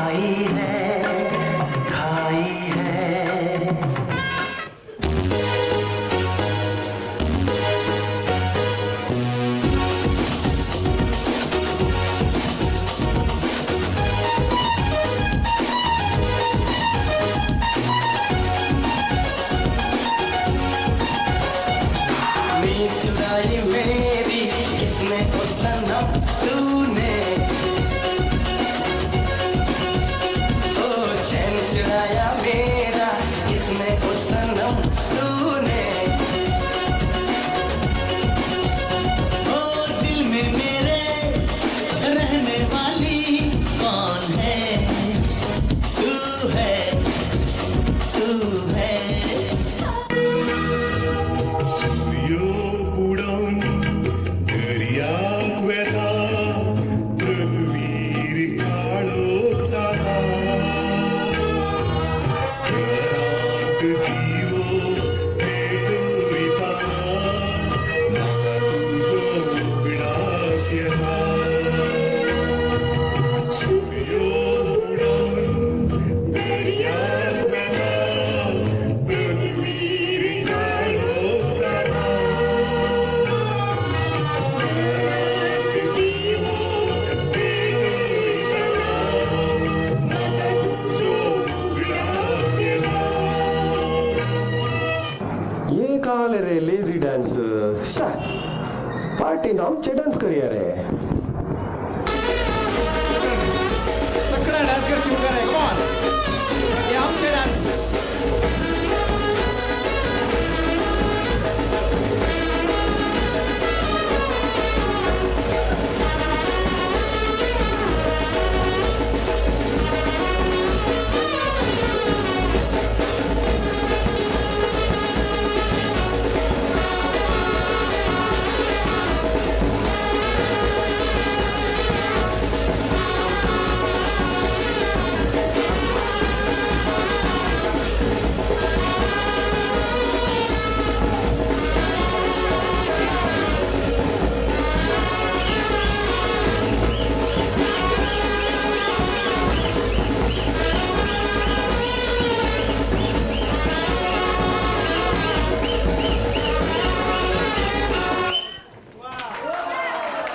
खाई है, खाई है। नींद चुराई मेरी किसने ओ सनम तूने, ओ चैन चुराया मेरा किसने ओ सनम तूने। ओ दिल में मेरे रहने वाली कौन है, तू है, तू है। सूर्यो उडून दर्याक वेता, रघुवीर काळोख जाता, घरांत दिवो पेटविता, म्हाका तुजो उगडास येता। सूर्यो उडून दर्याक वेता, रघुवीर काळोख जाता, घरांत दिवो पेटविता, म्हाका तुजो उगडास येता। ये कहा ले रे लेजी डांस, शा पार्टी नाम चे डांस करिया रे।